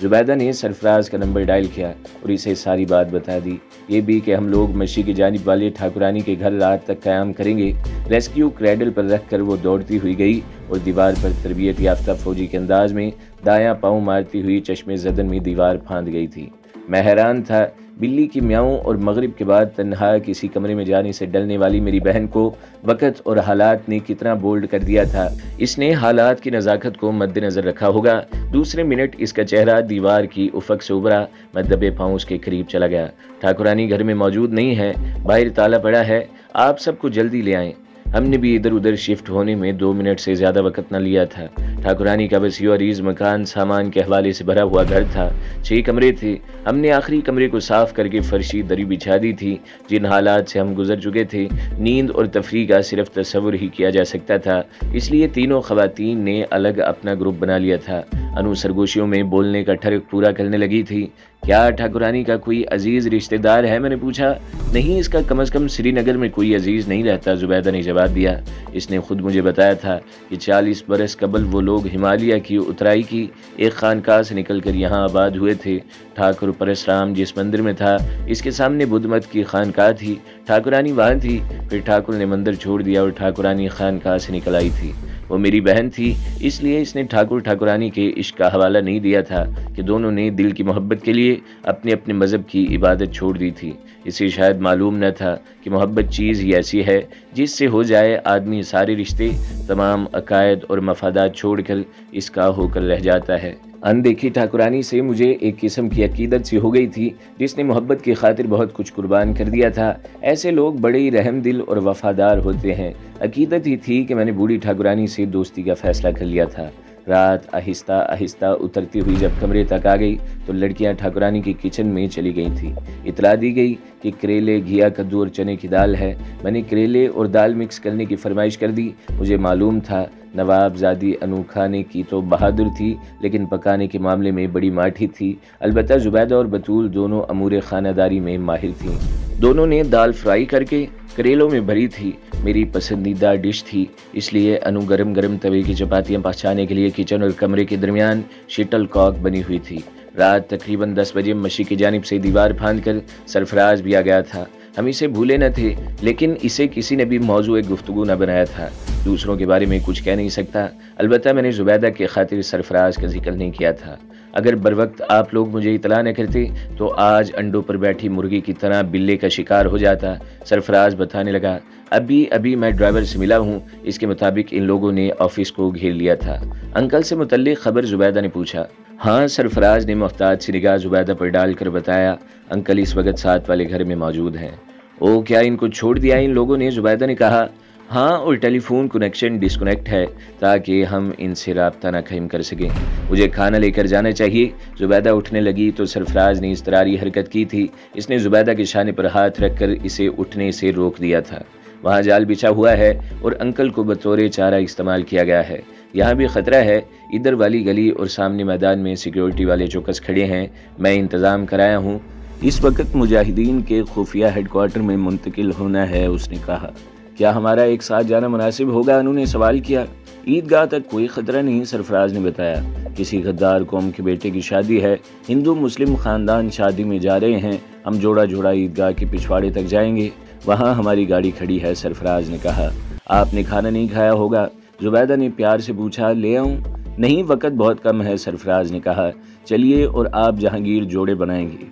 زبیدہ نے سرفراز کا number dial کیا اور اسے ساری بات بتا دی، یہ بھی کہ ہم لوگ مشی کی جانب والے ٹھاکرانی کے گھر رات تک قیام کریں گے۔ ریسکیو کریڈل پر رکھ کر وہ دوڑتی ہوئی گئی اور دیوار پر تربیت یافتہ فوجی کے انداز میں دایاں پاؤں مارتی ہوئی چشمے زدن میں دیوار پھاند گئی تھی۔ میں حیران تھا، بلی کی میاؤں اور مغرب کے بعد تنہا کسی کمرے میں جانے سے ڈرنے والی میری بہن کو وقت اور حالات نے کتنا بولڈ کر دیا تھا۔ اس نے حالات کی نزاکت کو مد نظر رکھا ہوگا۔ دوسرے منٹ اس کا چہرہ دیوار کی افق سے ابھرا۔ میں دبے پاؤں اس کے قریب چلا گیا۔ ٹھاکرانی گھر میں موجود نہیں ہے، باہر تالا پڑا ہے، آپ سب کو جلدی لے آئیں۔ ہم نے بھی ادھر ادھر شفٹ ہونے میں 2 منٹ سے زیادہ وقت نہ لیا تھا۔ ٹھاکرانی کا وسیع و عریض مکان سامان کے حوالے سے بھرا ہوا گھر تھا۔ 6 کمرے تھے۔ ہم نے آخری کمرے کو صاف کر کے فرشی دری بچھا دی تھی۔ جن حالات سے ہم گزر چکے تھے، نیند اور تفریح کا صرف تصور ہی کیا جا سکتا تھا، اس لیے تینوں خواتین نے الگ اپنا گروپ بنا لیا تھا۔ انو سرگوشیوں میں بولنے کا ٹھرک پورا کرنے لگی تھی۔ کیا ٹھاکرانی کا کوئی عزیز رشتہ دار ہے؟ میں نے پوچھا۔ نہیں، اس کا کم از کم سری نگر میں کوئی عزیز نہیں رہتا، زبیدہ نے جواب دیا۔ اس نے خود مجھے بتایا تھا کہ 40 برس قبل وہ لوگ ہمالیہ کی اترائی کی ایک خانقاہ سے نکل کر یہاں آباد ہوئے تھے۔ ٹھاکر پرشرام جس مندر میں تھا، اس کے سامنے بدھ مت کی خانقاہ تھی۔ ٹھاکرانی وہاں تھی، پھر ٹھاکر نے مندر چھوڑ دیا اور ٹھاکرانی خانقاہ سے نکل آئی تھی۔ وہ میری بہن تھی، اس لیے اس نے ٹھاکرانی کے عشق کا حوالہ نہیں دیا تھا کہ دونوں نے دل کی محبت کے لیے اپنے اپنے مذہب کی عبادت چھوڑ دی تھی۔ اسے شاید معلوم نہ تھا کہ محبت چیز ہی ایسی ہے جس سے ہو جائے آدمی سارے رشتے، تمام عقائد اور مفادات چھوڑ کر اس کا ہو کر رہ جاتا ہے۔ اندیکھی ٹھاکرانی سے مجھے ایک قسم کی عقیدت سی ہو گئی تھی، جس نے محبت کی خاطر بہت کچھ قربان کر دیا تھا۔ ایسے لوگ بڑے ہی رحم دل اور وفادار ہوتے ہیں۔ عقیدت ہی تھی کہ میں نے بوڑھی ٹھاکرانی سے دوستی کا فیصلہ کر لیا تھا۔ رات آہستہ آہستہ اترتی ہوئی جب کمرے تک آ گئی تو لڑکیاں ٹھاکرانی کی کچن میں چلی گئی تھیں۔ اطلاع دی گئی کہ کریلے، گھیا، کدو اور چنے کی دال ہے۔ میں نے کریلے اور دال مکس کرنے کی فرمائش کر دی۔ مجھے معلوم تھا نواب زادی انو کھانے کی تو بہادر تھی، لیکن پکانے کے معاملے میں بڑی ماٹھی تھی۔ البتہ زبیدہ اور بطول دونوں امور خانہ داری میں ماہر تھیں۔ دونوں نے دال فرائی کر کے کریلوں میں بھری تھی۔ میری پسندیدہ ڈش تھی، اس لیے انو گرم گرم توے کی چپاتیاں پہنچانے کے لیے کچن اور کمرے کے درمیان شٹل کاک بنی ہوئی تھی۔ رات تقریباً 10 بجے مشی کی جانب سے دیوار پھاند کر سرفراز بھی آ گیا تھا۔ ہم اسے بھولے نہ تھے، لیکن اسے کسی نے بھی موضوع گفتگو نہ بنایا تھا۔ دوسروں کے بارے میں کچھ کہہ نہیں سکتا، البتہ میں نے زبیدہ کے خاطر سرفراز کا ذکر نہیں کیا تھا۔ اگر بروقت آپ لوگ مجھے اطلاع نہ کرتے تو آج انڈوں پر بیٹھی مرغی کی طرح بلے کا شکار ہو جاتا۔ سرفراز بتانے لگا، ابھی میں ڈرائیور سے ملا ہوں، اس کے مطابق ان لوگوں نے آفس کو گھیر لیا تھا۔ انکل سے متعلق خبر؟ زبیدہ نے پوچھا۔ ہاں، سرفراز نے محتاط سی نگاہ زبیدہ پر ڈال کر بتایا، انکل اس وقت ساتھ والے گھر میں موجود ہیں۔ او، کیا ان کو چھوڑ دیا ان لوگوں نے؟ زبیدہ نے کہا۔ ہاں، اور ٹیلی فون کنیکشن ڈسکنیکٹ ہے تاکہ ہم ان سے رابطہ نہ قائم کر سکیں۔ مجھے کھانا لے کر جانا چاہیے۔ زبیدہ اٹھنے لگی تو سرفراز نے اضطراری حرکت کی تھی۔ اس نے زبیدہ کے شانے پر ہاتھ رکھ کر اسے اٹھنے سے روک دیا تھا۔ وہاں جال بچھا ہوا ہے اور انکل کو بطور چارہ استعمال کیا گیا ہے۔ یہاں بھی خطرہ ہے، ادھر والی گلی اور سامنے میدان میں سیکیورٹی والے چوکس کھڑے ہیں، میں انتظام کرایا ہوں۔ اس وقت مجاہدین کے خفیہ ہیڈ کوارٹر میں منتقل ہونا ہے، اس نے کہا۔ کیا ہمارا ایک ساتھ جانا مناسب ہوگا؟ انہوں نے سوال کیا۔ عیدگاہ تک کوئی خطرہ نہیں، سرفراز نے بتایا۔ کسی غدار قوم کے بیٹے کی شادی ہے، ہندو مسلم خاندان شادی میں جا رہے ہیں، ہم جوڑا جوڑا عیدگاہ کے پچھواڑے تک جائیں گے، وہاں ہماری گاڑی کھڑی ہے، سرفراز نے کہا۔ آپ نے کھانا نہیں کھایا ہوگا؟ زبیدہ نے پیار سے پوچھا۔ لے آؤں؟ نہیں، وقت بہت کم ہے، سرفراز نے کہا۔ چلیے، اور آپ جہانگیر جوڑے بنائیں گے؟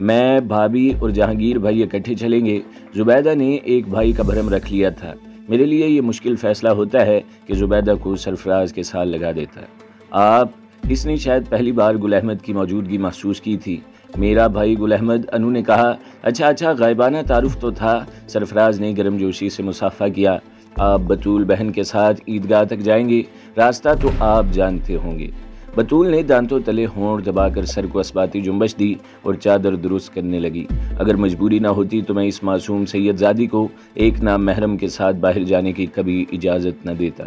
میں، بھابھی اور جہانگیر بھائی اکٹھے چلیں گے۔ زبیدہ نے ایک بھائی کا بھرم رکھ لیا تھا۔ میرے لیے یہ مشکل فیصلہ ہوتا ہے کہ زبیدہ کو سرفراز کے ساتھ لگا دیتا۔ آپ؟ اس نے شاید پہلی بار گل احمد کی موجودگی محسوس کی تھی۔ میرا بھائی گل احمد، انو نے کہا۔ اچھا، غائبانہ تعارف تو تھا، سرفراز نے گرم جوشی سے مصافحہ کیا۔ آپ بطول بہن کے ساتھ عیدگاہ تک جائیں گے، راستہ تو آپ جانتے ہوں گے۔ بطول نے دانتوں تلے ہونٹ دبا کر سر کو اسباتی جنبش دی اور چادر درست کرنے لگی۔ اگر مجبوری نہ ہوتی تو میں اس معصوم سید زادی کو ایک نام محرم کے ساتھ باہر جانے کی کبھی اجازت نہ دیتا۔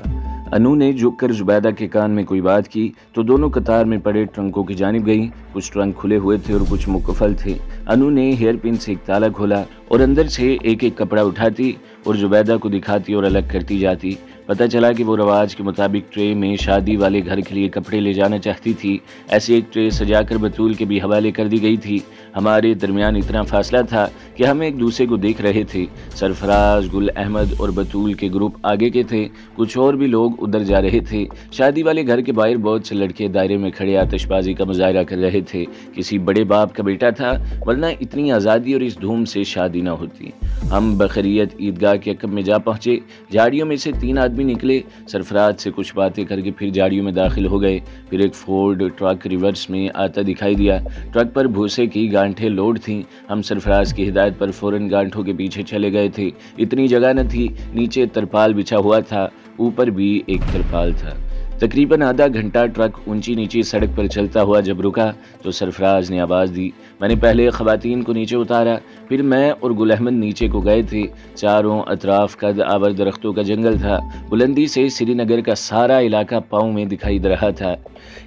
انو نے جھک کر زبیدہ کے کان میں کوئی بات کی تو دونوں قطار میں پڑے ٹرنکوں کی جانب گئیں۔ کچھ ٹرنک کھلے ہوئے تھے اور کچھ مقفل تھے۔ انو نے ہیئر پن سے ایک تالا کھولا اور اندر سے ایک ایک کپڑا اٹھاتی اور زبیدہ کو دکھاتی اور الگ کرتی جاتی۔ پتہ چلا کہ وہ رواج کے مطابق ٹرے میں شادی والے گھر کے لیے کپڑے لے جانا چاہتی تھی۔ ایسی ایک ٹرے سجا کر بطول کے بھی حوالے کر دی گئی تھی۔ ہمارے درمیان اتنا فاصلہ تھا کہ ہم ایک دوسرے کو دیکھ رہے تھے۔ سرفراز، گل احمد اور بطول کے گروپ آگے کے تھے، کچھ اور بھی لوگ ادھر جا رہے تھے۔ شادی والے گھر کے باہر بہت سے لڑکے دائرے میں کھڑے آتش بازی کا مظاہرہ کر رہے تھے۔ کسی بڑے باپ کا بیٹا تھا، ورنہ اتنی آزادی اور اس دھوم سے شادی نہ ہوتی۔ ہم بخریت عیدگاہ کے عقب میں جا پہنچے۔ جھاڑیوں میں سے 3 آدمی نکلے۔ سرفراز سے کچھ باتیں کر کے پھر جھاڑیوں میں داخل ہو گئے۔ پھر ایک فورڈ ٹرک ریورس میں آتا دکھائی دیا۔ ٹرک پر بھوسے کی گانٹھیں لوڈ تھیں۔ ہم سرفراز کی ہدایت پر فوراً گانٹھوں کے پیچھے چلے گئے تھے۔ اتنی جگہ نہ تھی، نیچے ترپال بچھا ہوا تھا، اوپر بھی ایک ترپال تھا۔ تقریباً آدھا گھنٹہ ٹرک اونچی نیچی سڑک پر چلتا ہوا جب رکا تو سرفراز نے آواز دی۔ میں نے پہلے خواتین کو نیچے اتارا، پھر میں اور گل احمد نیچے کو گئے تھے۔ چاروں اطراف قد آور درختوں کا جنگل تھا۔ بلندی سے سری نگر کا سارا علاقہ پاؤں میں دکھائی دے رہا تھا۔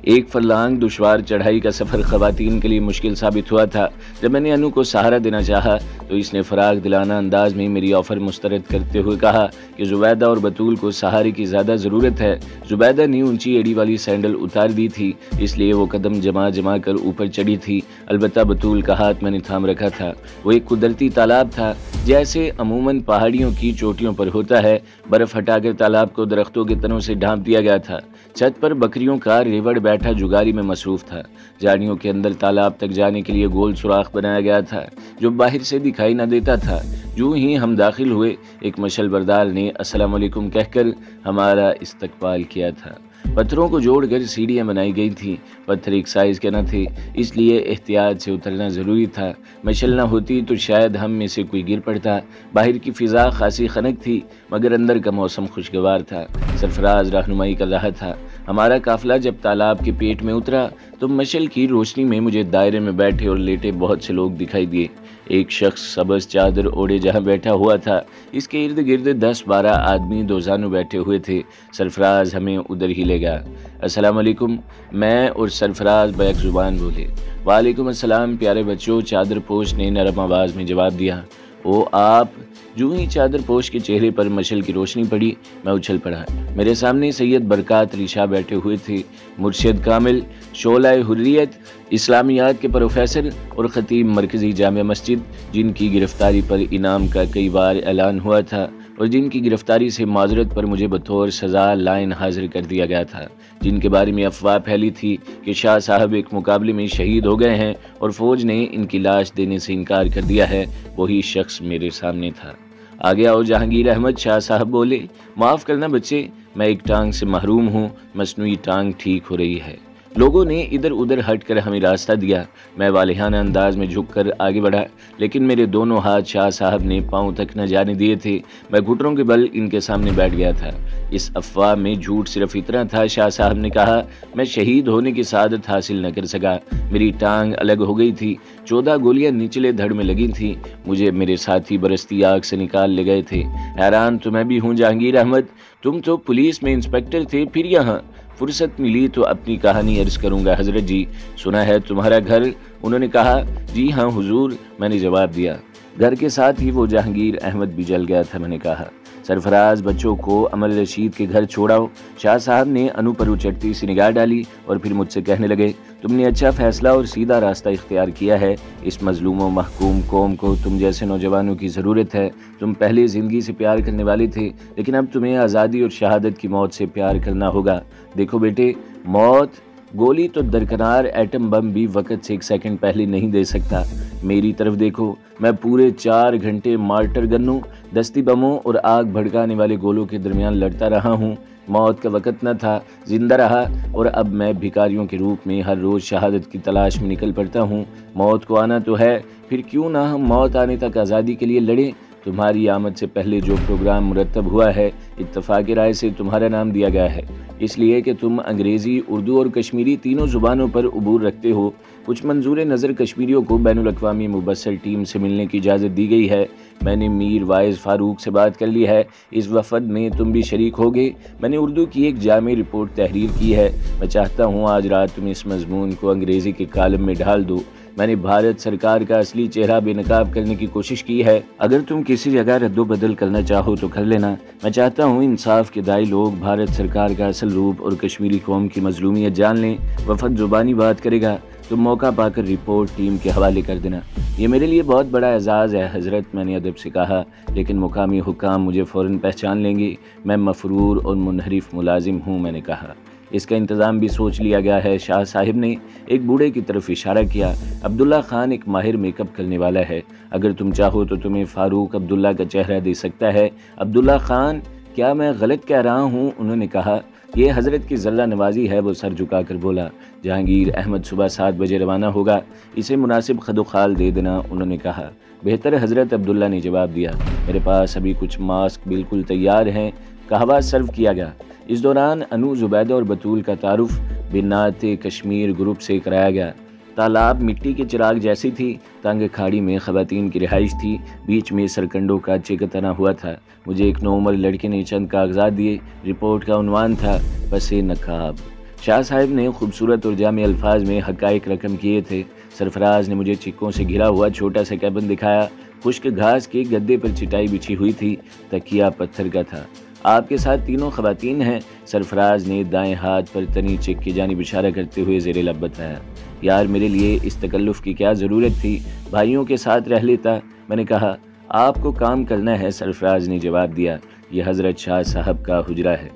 ایک فرلانگ دشوار چڑھائی کا سفر خواتین کے لیے مشکل ثابت ہوا تھا۔ جب میں نے انو کو سہارا دینا چاہا تو اس نے فراغ دلانہ انداز میں میری آفر مسترد کرتے ہوئے کہا کہ زبیدہ اور بطول کو سہارے کی زیادہ ضرورت ہے۔ زبیدہ نے اونچی ایڑی والی سینڈل اتار دی تھی، اس لیے وہ قدم جما کر اوپر چڑھی تھی۔ البتہ بطول کا ہاتھ میں نے تھام رکھا تھا۔ وہ ایک قدرتی تالاب تھا، جیسے عموماً پہاڑیوں کی چوٹیوں پر ہوتا ہے۔ برف ہٹا کر تالاب کو درختوں کے تنوں سے ڈھانپ دیا گیا تھا۔ چھت پر بکریوں کا ریوڑ بیٹھا جگاری میں مصروف تھا۔ جھاڑیوں کے اندر تالاب تک جانے کے لیے گول سوراخ بنایا گیا تھا جو باہر سے دکھائی نہ دیتا تھا۔ جو ہی ہم داخل ہوئے، ایک مشل بردار نے السلام علیکم کہہ کر ہمارا استقبال کیا تھا۔ پتھروں کو جوڑ کر سیڑھیاں بنائی گئی تھیں۔ پتھر ایک سائز کے نہ تھے، اس لیے احتیاط سے اترنا ضروری تھا۔ مشل نہ ہوتی تو شاید ہم میں سے کوئی گر پڑتا۔ باہر کی فضا خاصی خنک تھی، مگر اندر کا موسم خوشگوار تھا۔ سرفراز رہنمائی کر رہا تھا۔ ہمارا قافلہ جب تالاب کے پیٹ میں اترا تو مشل کی روشنی میں مجھے دائرے میں بیٹھے اور لیٹے بہت سے لوگ دکھائی دیے۔ ایک شخص سبز چادر اوڑھے جہاں بیٹھا ہوا تھا، اس کے ارد گرد 10-12 آدمی دوزانوں بیٹھے ہوئے تھے۔ سرفراز ہمیں ادھر ہی لے گیا۔ السلام علیکم، میں اور سرفراز بیک زبان بولے۔ وعلیکم السلام پیارے بچوں، چادر پوش نے نرم آواز میں جواب دیا۔ او آپ؟ جو ہی چادر پوش کے چہرے پر مشل کی روشنی پڑی، میں اچھل پڑا۔ میرے سامنے سید برکات علی شاہ بیٹھے ہوئے تھے، مرشد کامل، شعلہ حریت، اسلامیات کے پروفیسر اور خطیب مرکزی جامع مسجد، جن کی گرفتاری پر انعام کا کئی بار اعلان ہوا تھا اور جن کی گرفتاری سے معذرت پر مجھے بطور سزا لائن حاضر کر دیا گیا تھا، جن کے بارے میں افواہ پھیلی تھی کہ شاہ صاحب ایک مقابلے میں شہید ہو گئے ہیں اور فوج نے ان کی لاش دینے سے انکار کر دیا ہے، وہی شخص میرے سامنے تھا۔ آگے آؤ جہانگیر احمد شاہ صاحب بولے۔ معاف کرنا بچے، میں ایک ٹانگ سے محروم ہوں، مصنوعی ٹانگ ٹھیک ہو رہی ہے۔ لوگوں نے ادھر ادھر ہٹ کر ہمیں راستہ دیا۔ میں والہانہ انداز میں جھک کر آگے بڑھا، لیکن میرے دونوں ہاتھ شاہ صاحب نے پاؤں تک نہ جانے دیے تھے۔ میں گھٹنوں کے بل ان کے سامنے بیٹھ گیا تھا۔ اس افواہ میں جھوٹ صرف اتنا تھا، شاہ صاحب نے کہا میں شہید ہونے کی سعادت حاصل نہ کر سکا، میری ٹانگ الگ ہو گئی تھی، 14 گولیاں نچلے دھڑ میں لگی تھیں، مجھے میرے ساتھی برستی آگ سے نکال لے گئے تھے۔ حیران تو میں بھی ہوں جہانگیر احمد، تم تو پولیس میں انسپکٹر تھے، پھر یہاں؟ فرصت ملی تو اپنی کہانی عرض کروں گا حضرت جی۔ سنا ہے تمہارا گھر؟ انہوں نے کہا۔ جی ہاں حضور، میں نے جواب دیا۔ گھر کے ساتھ ہی وہ جہانگیر احمد بھی جل گیا تھا، میں نے کہا۔ سرفراز بچوں کو امل رشید کے گھر چھوڑاؤ۔ شاہ صاحب نے انو پر اچٹتی سی نگاہ ڈالی اور پھر مجھ سے کہنے لگے، تم نے اچھا فیصلہ اور سیدھا راستہ اختیار کیا ہے۔ اس مظلوم و محکوم قوم کو تم جیسے نوجوانوں کی ضرورت ہے۔ تم پہلے زندگی سے پیار کرنے والے تھے، لیکن اب تمہیں آزادی اور شہادت کی موت سے پیار کرنا ہوگا۔ دیکھو بیٹے، موت، گولی تو درکنار ایٹم بم بھی وقت سے 1 سیکنڈ پہلے نہیں دے سکتا۔ میری طرف دیکھو، میں پورے 4 گھنٹے مارٹر گنوں، دستی بموں اور آگ بھڑکانے والے گولوں کے درمیان لڑتا رہا ہوں۔ موت کا وقت نہ تھا، زندہ رہا، اور اب میں بھکاریوں کے روپ میں ہر روز شہادت کی تلاش میں نکل پڑتا ہوں۔ موت کو آنا تو ہے، پھر کیوں نہ ہم موت آنے تک آزادی کے لیے لڑیں۔ تمہاری آمد سے پہلے جو پروگرام مرتب ہوا ہے، اتفاق رائے سے تمہارا نام دیا گیا ہے، اس لیے کہ تم انگریزی، اردو اور کشمیری تینوں زبانوں پر عبور رکھتے ہو۔ کچھ منظور نظر کشمیریوں کو بین الاقوامی مبصر ٹیم سے ملنے کی اجازت دی گئی ہے۔ میں نے میر وائز فاروق سے بات کر لی ہے، اس وفد میں تم بھی شریک ہوگے۔ میں نے اردو کی ایک جامع رپورٹ تحریر کی ہے، میں چاہتا ہوں آج رات تم اس مضمون کو انگریزی کے کالم میں ڈھال دو۔ میں نے بھارت سرکار کا اصلی چہرہ بے نقاب کرنے کی کوشش کی ہے۔ اگر تم کسی جگہ رد و بدل کرنا چاہو تو کر لینا۔ میں چاہتا ہوں انصاف کے دائی لوگ بھارت سرکار کا اصل روپ اور کشمیری قوم کی مظلومیت جان لیں۔ وفد زبانی بات کرے گا تو موقع پا کر رپورٹ ٹیم کے حوالے کر دینا۔ یہ میرے لیے بہت بڑا اعزاز ہے حضرت، میں نے ادب سے کہا، لیکن مقامی حکام مجھے فوراً پہچان لیں گے۔ میں مفرور اور منحرف ملازم ہوں، میں نے کہا۔ اس کا انتظام بھی سوچ لیا گیا ہے۔ شاہ صاحب نے ایک بوڑھے کی طرف اشارہ کیا۔ عبداللہ خان ایک ماہر میک اپ کرنے والا ہے، اگر تم چاہو تو تمہیں فاروق عبداللہ کا چہرہ دے سکتا ہے۔ عبداللہ خان، کیا میں غلط کہہ رہا ہوں؟ انہوں نے کہا۔ یہ حضرت کی ذلہ نوازی ہے، وہ سر جھکا کر بولا۔ جہانگیر احمد صبح 7 بجے روانہ ہوگا، اسے مناسب خد و خال دے دینا، انہوں نے کہا۔ بہتر حضرت، عبداللہ نے جواب دیا۔ میرے پاس ابھی کچھ ماسک بالکل تیار ہیں۔ قہوہ سرو کیا گیا۔ اس دوران انو، زبیدہ اور بطول کا تعارف بنات کشمیر گروپ سے کرایا گیا۔ تالاب مٹی کے چراغ جیسی تھی، تنگ کھاڑی میں خواتین کی رہائش تھی، بیچ میں سرکنڈوں کا چیک تنا ہوا تھا۔ مجھے ایک نوعمر لڑکے نے چند کاغذات دیے، رپورٹ کا عنوان تھا پس نقاب۔ شاہ صاحب نے خوبصورت اور جامع الفاظ میں حقائق رقم کیے تھے۔ سرفراز نے مجھے چکوں سے گھرا ہوا چھوٹا سا کیبن دکھایا۔ خشک گھاس کے گدے پر چٹائی بچھی ہوئی تھی، تکیہ پتھر کا تھا۔ آپ کے ساتھ تینوں خواتین ہیں، سرفراز نے دائیں ہاتھ پر تنی چیک کی جانب اشارہ کرتے ہوئے زیر لب بتایا۔ یار، میرے لیے اس تکلف کی کیا ضرورت تھی، بھائیوں کے ساتھ رہ لیتا، میں نے کہا۔ آپ کو کام کرنا ہے، سرفراز نے جواب دیا۔ یہ حضرت شاہ صاحب کا حجرہ ہے۔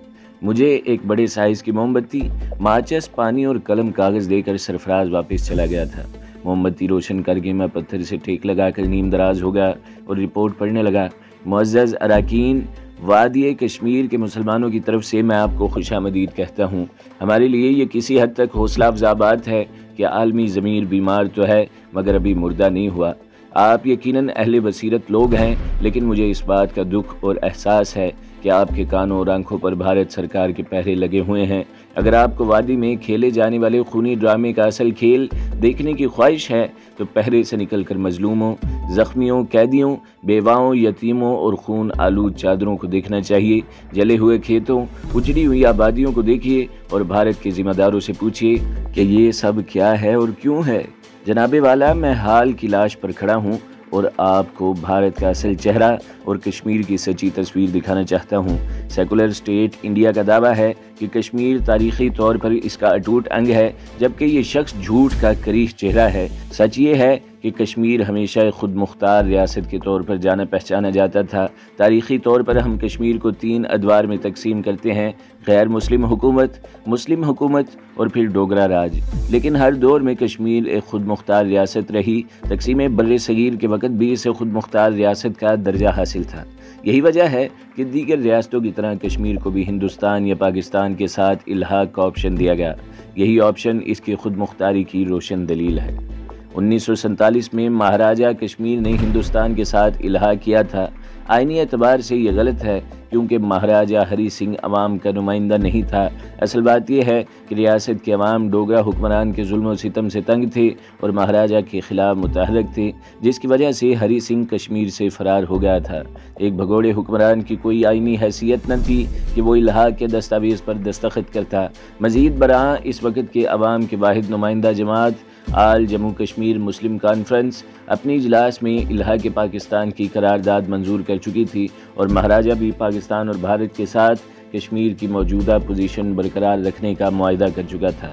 مجھے ایک بڑے سائز کی موم بتی، ماچس، پانی اور قلم کاغذ دے کر سرفراز واپس چلا گیا تھا۔ موم بتی روشن کر کے میں پتھر سے ٹھیک لگا کر نیم دراز ہو گیا اور رپورٹ پڑھنے لگا۔ معزز اراکین، وادی کشمیر کے مسلمانوں کی طرف سے میں آپ کو خوش آمدید کہتا ہوں۔ ہمارے لیے یہ کسی حد تک حوصلہ افزا بات ہے کہ عالمی ضمیر بیمار تو ہے مگر ابھی مردہ نہیں ہوا۔ آپ یقیناً اہل بصیرت لوگ ہیں، لیکن مجھے اس بات کا دکھ اور احساس ہے کہ آپ کے کانوں اور آنکھوں پر بھارت سرکار کے پہرے لگے ہوئے ہیں۔ اگر آپ کو وادی میں کھیلے جانے والے خونی ڈرامے کا اصل کھیل دیکھنے کی خواہش ہے تو پہرے سے نکل کر مظلوموں، زخمیوں، قیدیوں، بیواؤں، یتیموں اور خون آلود چادروں کو دیکھنا چاہیے۔ جلے ہوئے کھیتوں، اجڑی ہوئی آبادیوں کو دیکھیے اور بھارت کے ذمہ داروں سے پوچھیے کہ یہ سب کیا ہے اور کیوں ہے۔ جناب والا، میں حال کی لاش پر کھڑا ہوں اور آپ کو بھارت کا اصل چہرہ اور کشمیر کی سچی تصویر دکھانا چاہتا ہوں۔ سیکولر اسٹیٹ انڈیا کا دعویٰ ہے کہ کشمیر تاریخی طور پر اس کا اٹوٹ انگ ہے، جبکہ یہ شخص جھوٹ کا کریہ چہرہ ہے۔ سچ یہ ہے کہ کشمیر ہمیشہ خود مختار ریاست کے طور پر جانا پہچانا جاتا تھا۔ تاریخی طور پر ہم کشمیر کو 3 ادوار میں تقسیم کرتے ہیں: غیر مسلم حکومت، مسلم حکومت اور پھر ڈوگرا راج۔ لیکن ہر دور میں کشمیر ایک خود مختار ریاست رہی۔ تقسیم بر صغیر کے وقت بھی اسے خود مختار ریاست کا درجہ حاصل تھا۔ یہی وجہ ہے کہ دیگر ریاستوں کی طرح کشمیر کو بھی ہندوستان یا پاکستان کے ساتھ الحاق کا آپشن دیا گیا۔ یہی آپشن اس کی خود مختاری کی روشن دلیل ہے۔ 1947 میں مہاراجہ کشمیر نے ہندوستان کے ساتھ الحاق کیا تھا۔ آئینی اعتبار سے یہ غلط ہے کیونکہ مہاراجہ ہری سنگھ عوام کا نمائندہ نہیں تھا۔ اصل بات یہ ہے کہ ریاست کے عوام ڈوگرا حکمران کے ظلم و ستم سے تنگ تھے اور مہاراجہ کے خلاف متحرک تھے، جس کی وجہ سے ہری سنگھ کشمیر سے فرار ہو گیا تھا۔ ایک بھگوڑے حکمران کی کوئی آئینی حیثیت نہ تھی کہ وہ الحاق کے دستاویز پر دستخط کرتا۔ مزید برآں اس وقت کے عوام کے واحد نمائندہ جماعت آل جموں کشمیر مسلم کانفرنس اپنی اجلاس میں الحاق پاکستان کی قرارداد منظور کر چکی تھی اور مہاراجہ بھی پاکستان اور بھارت کے ساتھ کشمیر کی موجودہ پوزیشن برقرار رکھنے کا معاہدہ کر چکا تھا۔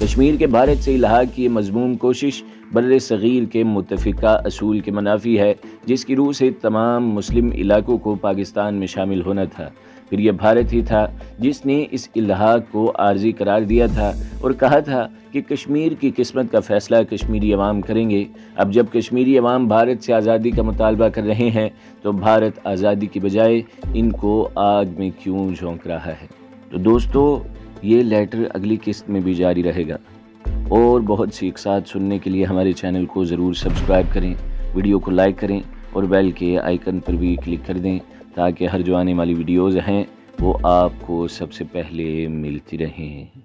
کشمیر کے بھارت سے الحاق کی یہ مذموم کوشش بر صغیر کے متفقہ اصول کے منافی ہے، جس کی روح سے تمام مسلم علاقوں کو پاکستان میں شامل ہونا تھا۔ پھر یہ بھارت ہی تھا جس نے اس الحاق کو عارضی قرار دیا تھا اور کہا تھا کہ کشمیر کی قسمت کا فیصلہ کشمیری عوام کریں گے۔ اب جب کشمیری عوام بھارت سے آزادی کا مطالبہ کر رہے ہیں تو بھارت آزادی کی بجائے ان کو آگ میں کیوں جھونک رہا ہے؟ تو دوستو، یہ لیٹر اگلی قسط میں بھی جاری رہے گا اور بہت سی اقساط سننے کے لیے ہمارے چینل کو ضرور سبسکرائب کریں، ویڈیو کو لائک کریں اور بیل کے آئیکن پر بھی کلک کر دیں تاکہ ہر جو آنے والی ویڈیوز ہیں وہ آپ کو سب سے پہلے ملتی رہیں۔